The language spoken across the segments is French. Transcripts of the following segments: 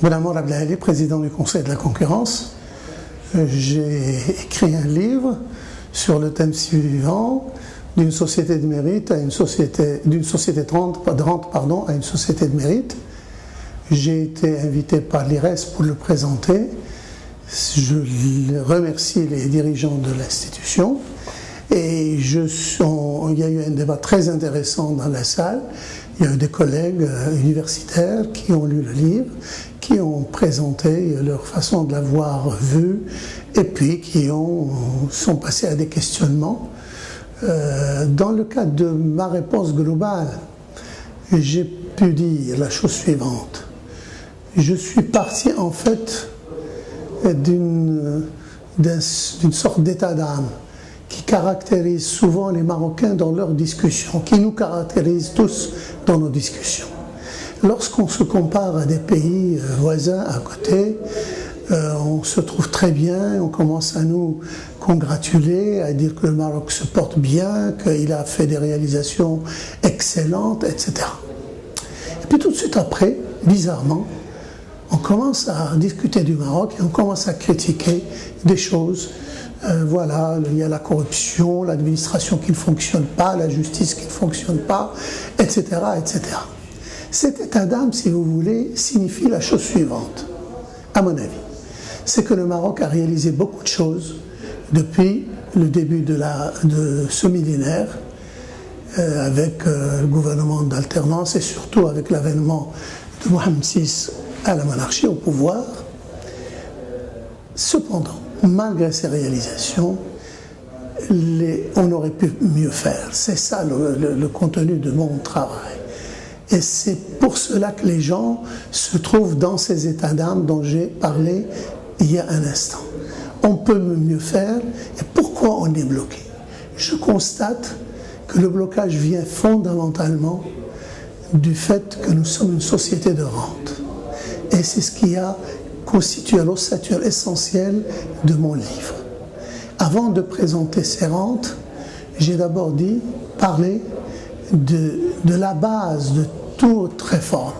Madame Abdelhali, président du Conseil de la concurrence. J'ai écrit un livre sur le thème suivant, d'une société de mérite à une société, d'une société de rente, à une société de mérite. J'ai été invité par l'IRES pour le présenter. Je remercie les dirigeants de l'institution. Et il y a eu un débat très intéressant dans la salle. Il y a eu des collègues universitaires qui ont lu le livre, qui ont présenté leur façon de l'avoir vu, et puis qui sont passés à des questionnements. Dans le cadre de ma réponse globale, j'ai pu dire la chose suivante. Je suis parti en fait d'une sorte d'état d'âme qui caractérise souvent les Marocains dans leurs discussions, qui nous caractérise tous dans nos discussions. Lorsqu'on se compare à des pays voisins à côté, on se trouve très bien, on commence à nous congratuler, à dire que le Maroc se porte bien, qu'il a fait des réalisations excellentes, etc. Et puis tout de suite après, bizarrement, on commence à discuter du Maroc et on commence à critiquer des choses. Voilà, il y a la corruption, l'administration qui ne fonctionne pas, la justice qui ne fonctionne pas, etc., etc. Cet état d'âme, si vous voulez, signifie la chose suivante, à mon avis. C'est que le Maroc a réalisé beaucoup de choses depuis le début de ce millénaire, avec le gouvernement d'alternance et surtout avec l'avènement de Mohamed VI à la monarchie, au pouvoir. Cependant, malgré ces réalisations, on aurait pu mieux faire. C'est ça le contenu de mon travail. Et c'est pour cela que les gens se trouvent dans ces états d'âme dont j'ai parlé il y a un instant. On peut mieux faire. Et pourquoi on est bloqué? Je constate que le blocage vient fondamentalement du fait que nous sommes une société de rente. Et c'est ce qui a constitue l'ossature essentielle de mon livre. Avant de présenter ces rentes, j'ai d'abord parlé de la base de toute réforme,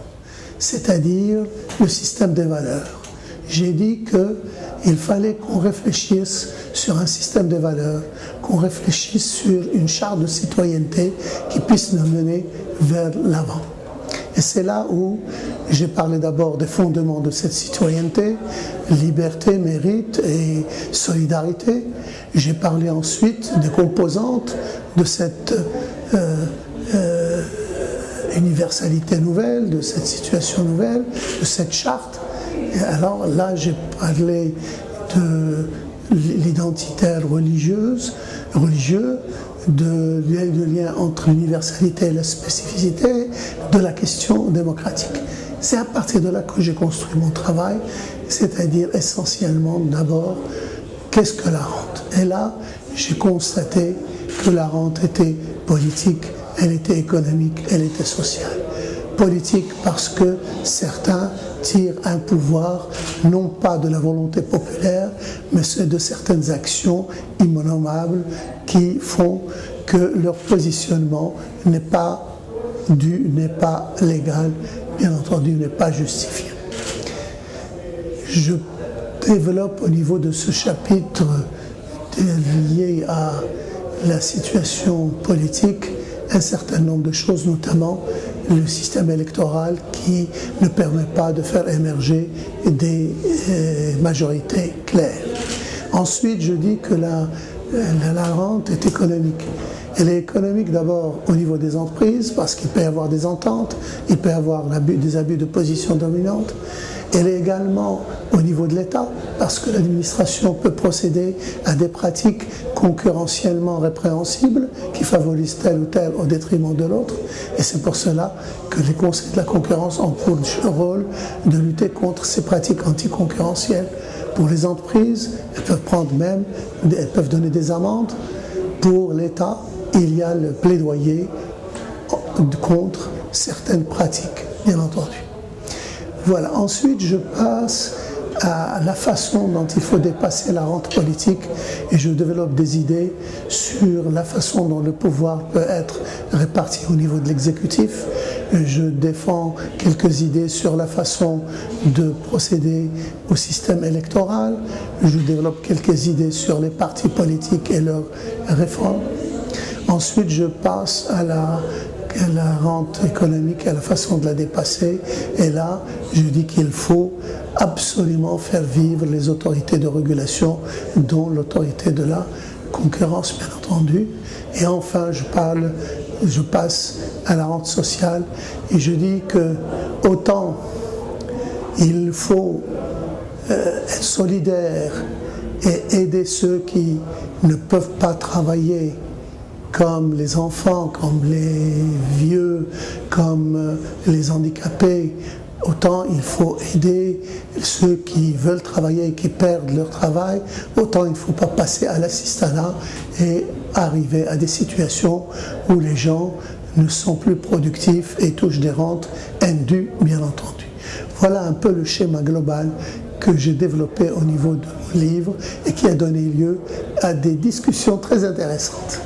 c'est-à-dire le système des valeurs. J'ai dit qu'il fallait qu'on réfléchisse sur un système des valeurs, qu'on réfléchisse sur une charte de citoyenneté qui puisse nous mener vers l'avant. Et c'est là où j'ai parlé d'abord des fondements de cette citoyenneté, liberté, mérite et solidarité. J'ai parlé ensuite des composantes de cette universalité nouvelle, de cette situation nouvelle, de cette charte. Et alors là, j'ai parlé de l'identitaire religieux, de lien entre l'universalité et la spécificité, de la question démocratique. C'est à partir de là que j'ai construit mon travail, c'est-à-dire essentiellement d'abord, qu'est-ce que la rente? Et là, j'ai constaté que la rente était politique, elle était économique, elle était sociale. Politique parce que certains tirent un pouvoir, non pas de la volonté populaire, mais de certaines actions innommables qui font que leur positionnement n'est pas dû, n'est pas légal, bien entendu, n'est pas justifié. Je développe au niveau de ce chapitre lié à la situation politique un certain nombre de choses, notamment le système électoral qui ne permet pas de faire émerger des majorités claires. Ensuite, je dis que la rente est économique. Elle est économique d'abord au niveau des entreprises, parce qu'il peut y avoir des ententes, il peut y avoir des abus de position dominante. Elle est également au niveau de l'État, parce que l'administration peut procéder à des pratiques concurrentiellement répréhensibles qui favorisent tel ou tel au détriment de l'autre. Et c'est pour cela que les conseils de la concurrence ont pour rôle de lutter contre ces pratiques anticoncurrentielles. Pour les entreprises, elles peuvent donner des amendes. Pour l'État, il y a le plaidoyer contre certaines pratiques, bien entendu. Voilà, ensuite je passe à la façon dont il faut dépasser la rente politique et je développe des idées sur la façon dont le pouvoir peut être réparti au niveau de l'exécutif. Je défends quelques idées sur la façon de procéder au système électoral. Je développe quelques idées sur les partis politiques et leurs réformes. Ensuite, je passe à la rente économique, à la façon de la dépasser. Et là, je dis qu'il faut absolument faire vivre les autorités de régulation, dont l'autorité de la concurrence, bien entendu. Et enfin, je passe à la rente sociale et je dis que autant il faut être solidaire et aider ceux qui ne peuvent pas travailler, comme les enfants, comme les vieux, comme les handicapés, autant il faut aider ceux qui veulent travailler et qui perdent leur travail, autant il ne faut pas passer à l'assistanat et arriver à des situations où les gens ne sont plus productifs et touchent des rentes indues, bien entendu. Voilà un peu le schéma global que j'ai développé au niveau de mon livre et qui a donné lieu à des discussions très intéressantes.